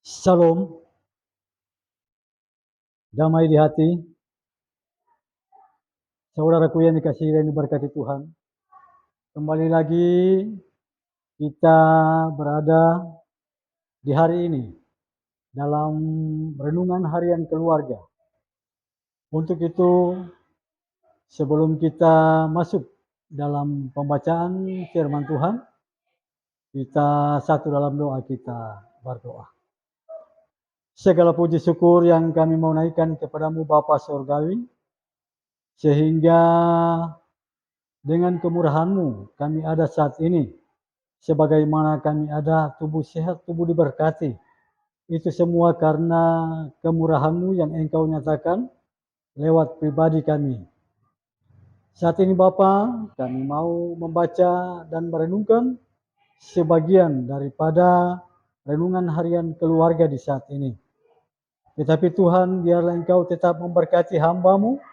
Shalom, damai di hati, saudaraku yang dikasihi dan diberkati Tuhan. Kembali lagi kita berada di hari ini dalam renungan harian keluarga. Untuk itu, sebelum kita masuk dalam pembacaan firman Tuhan, kita satu dalam doa, kita berdoa. Segala puji syukur yang kami mau naikkan kepadamu Bapa Surgawi, sehingga dengan kemurahan-Mu kami ada saat ini. Sebagaimana kami ada, tubuh sehat, tubuh diberkati. Itu semua karena kemurahan-Mu yang Engkau nyatakan lewat pribadi kami. Saat ini Bapa, kami mau membaca dan merenungkan sebagian daripada renungan harian keluarga di saat ini. Tetapi Tuhan, biarlah Engkau tetap memberkati hamba-Mu.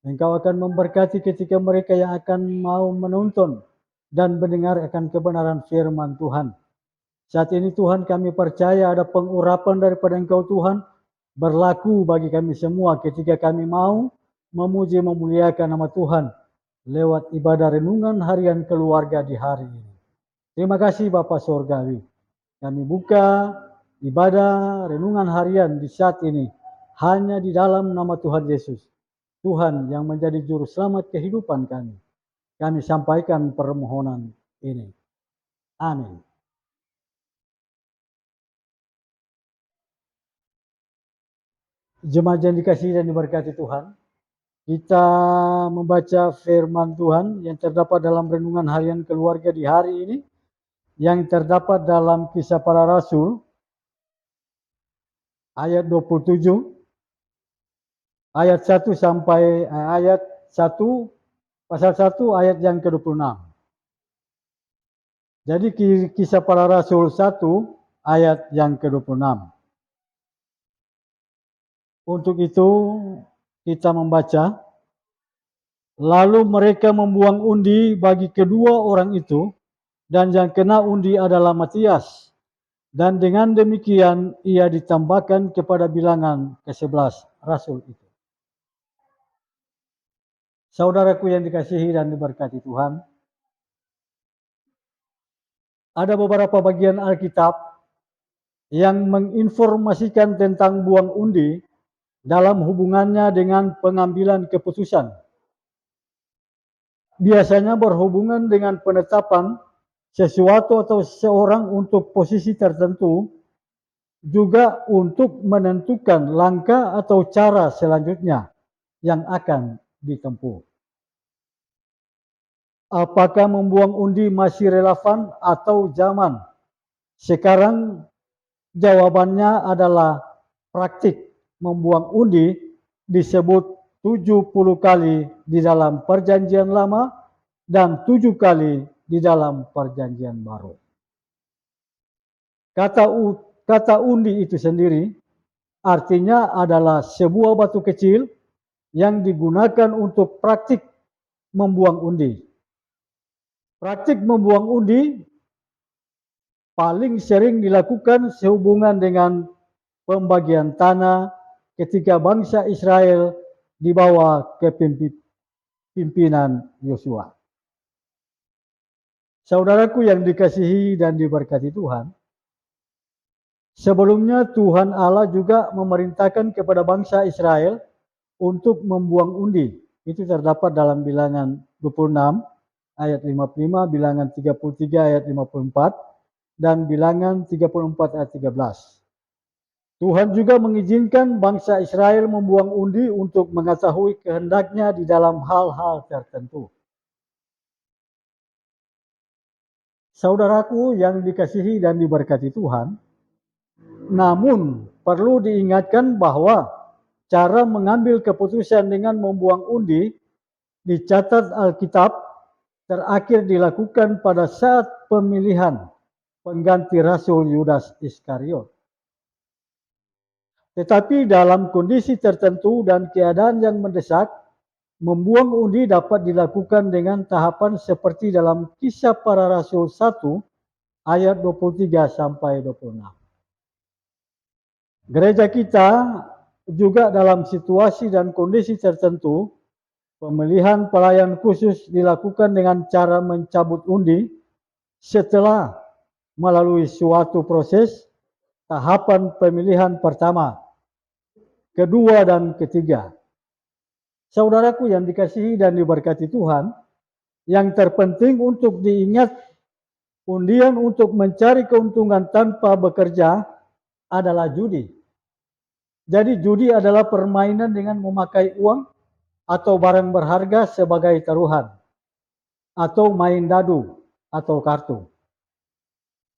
Engkau akan memberkati ketika mereka yang akan mau menonton dan mendengar akan kebenaran firman Tuhan. Saat ini Tuhan, kami percaya ada pengurapan daripada Engkau Tuhan berlaku bagi kami semua ketika kami mau memuji memuliakan nama Tuhan lewat ibadah renungan harian keluarga di hari ini. Terima kasih Bapa Surgawi. Kami buka ibadah renungan harian di saat ini hanya di dalam nama Tuhan Yesus. Tuhan yang menjadi juru selamat kehidupan kami. Kami sampaikan permohonan ini. Amin. Jemaat yang dikasihi dan diberkati Tuhan, kita membaca firman Tuhan yang terdapat dalam renungan harian keluarga di hari ini, yang terdapat dalam Kisah Para Rasul, ayat 27, ayat 1 sampai ayat 1, pasal 1 ayat yang ke-26. Jadi Kisah Para Rasul 1 ayat yang ke-26. Untuk itu kita membaca, lalu mereka membuang undi bagi kedua orang itu, dan yang kena undi adalah Matias. Dan dengan demikian ia ditambahkan kepada bilangan ke-11 Rasul itu. Saudaraku yang dikasihi dan diberkati Tuhan, ada beberapa bagian Alkitab yang menginformasikan tentang buang undi dalam hubungannya dengan pengambilan keputusan. Biasanya berhubungan dengan penetapan sesuatu atau seseorang untuk posisi tertentu, juga untuk menentukan langkah atau cara selanjutnya yang akan ditempuh. Apakah membuang undi masih relevan atau zaman sekarang? Jawabannya adalah praktik membuang undi disebut 70 kali di dalam Perjanjian Lama dan 7 kali di dalam Perjanjian Baru. Kata undi itu sendiri artinya adalah sebuah batu kecil yang digunakan untuk praktik membuang undi. Praktik membuang undi paling sering dilakukan sehubungan dengan pembagian tanah ketika bangsa Israel di bawah kepemimpinan Yosua. Saudaraku yang dikasihi dan diberkati Tuhan, sebelumnya Tuhan Allah juga memerintahkan kepada bangsa Israel untuk membuang undi. Itu terdapat dalam bilangan 26 ayat 55, bilangan 33 ayat 54, dan bilangan 34 ayat 13. Tuhan juga mengizinkan bangsa Israel membuang undi untuk mengetahui kehendaknya di dalam hal-hal tertentu. Saudaraku yang dikasihi dan diberkati Tuhan, namun perlu diingatkan bahwa cara mengambil keputusan dengan membuang undi dicatat Alkitab terakhir dilakukan pada saat pemilihan pengganti Rasul Yudas Iskariot. Tetapi dalam kondisi tertentu dan keadaan yang mendesak, membuang undi dapat dilakukan dengan tahapan seperti dalam Kisah Para Rasul 1 ayat 23 sampai 26. Gereja kita juga dalam situasi dan kondisi tertentu, pemilihan pelayan khusus dilakukan dengan cara mencabut undi setelah melalui suatu proses tahapan pemilihan pertama, kedua, dan ketiga. Saudaraku yang dikasihi dan diberkati Tuhan, yang terpenting untuk diingat, undian untuk mencari keuntungan tanpa bekerja adalah judi. Jadi judi adalah permainan dengan memakai uang atau barang berharga sebagai taruhan, atau main dadu atau kartu.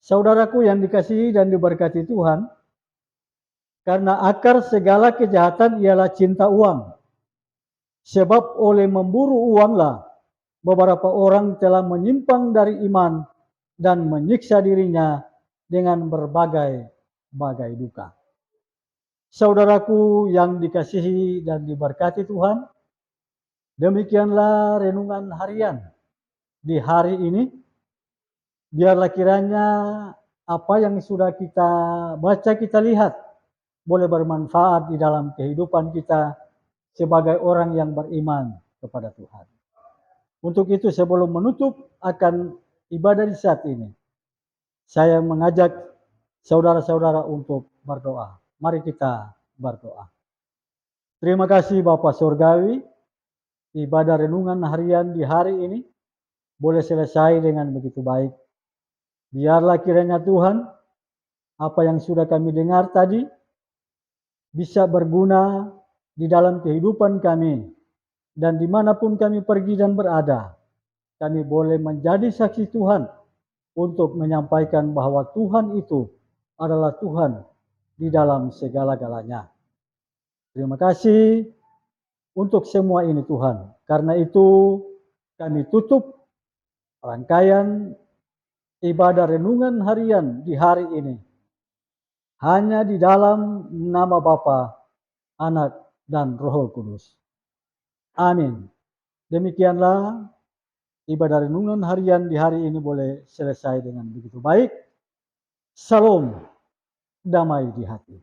Saudaraku yang dikasihi dan diberkati Tuhan, karena akar segala kejahatan ialah cinta uang. Sebab oleh memburu uanglah beberapa orang telah menyimpang dari iman dan menyiksa dirinya dengan berbagai duka. Saudaraku yang dikasihi dan diberkati Tuhan, demikianlah renungan harian di hari ini. Biarlah kiranya apa yang sudah kita baca, kita lihat, boleh bermanfaat di dalam kehidupan kita sebagai orang yang beriman kepada Tuhan. Untuk itu, sebelum menutup akan ibadah di saat ini, saya mengajak saudara-saudara untuk berdoa. Mari kita berdoa. Terima kasih Bapa Surgawi, ibadah renungan harian di hari ini boleh selesai dengan begitu baik. Biarlah kiranya Tuhan, apa yang sudah kami dengar tadi bisa berguna di dalam kehidupan kami, dan dimanapun kami pergi dan berada, kami boleh menjadi saksi Tuhan untuk menyampaikan bahwa Tuhan itu adalah Tuhan di dalam segala-galanya. Terima kasih untuk semua ini Tuhan. Karena itu kami tutup rangkaian ibadah renungan harian di hari ini hanya di dalam nama Bapa, Anak, dan Roh Kudus. Amin. Demikianlah ibadah renungan harian di hari ini boleh selesai dengan begitu baik. Salam damai di hati.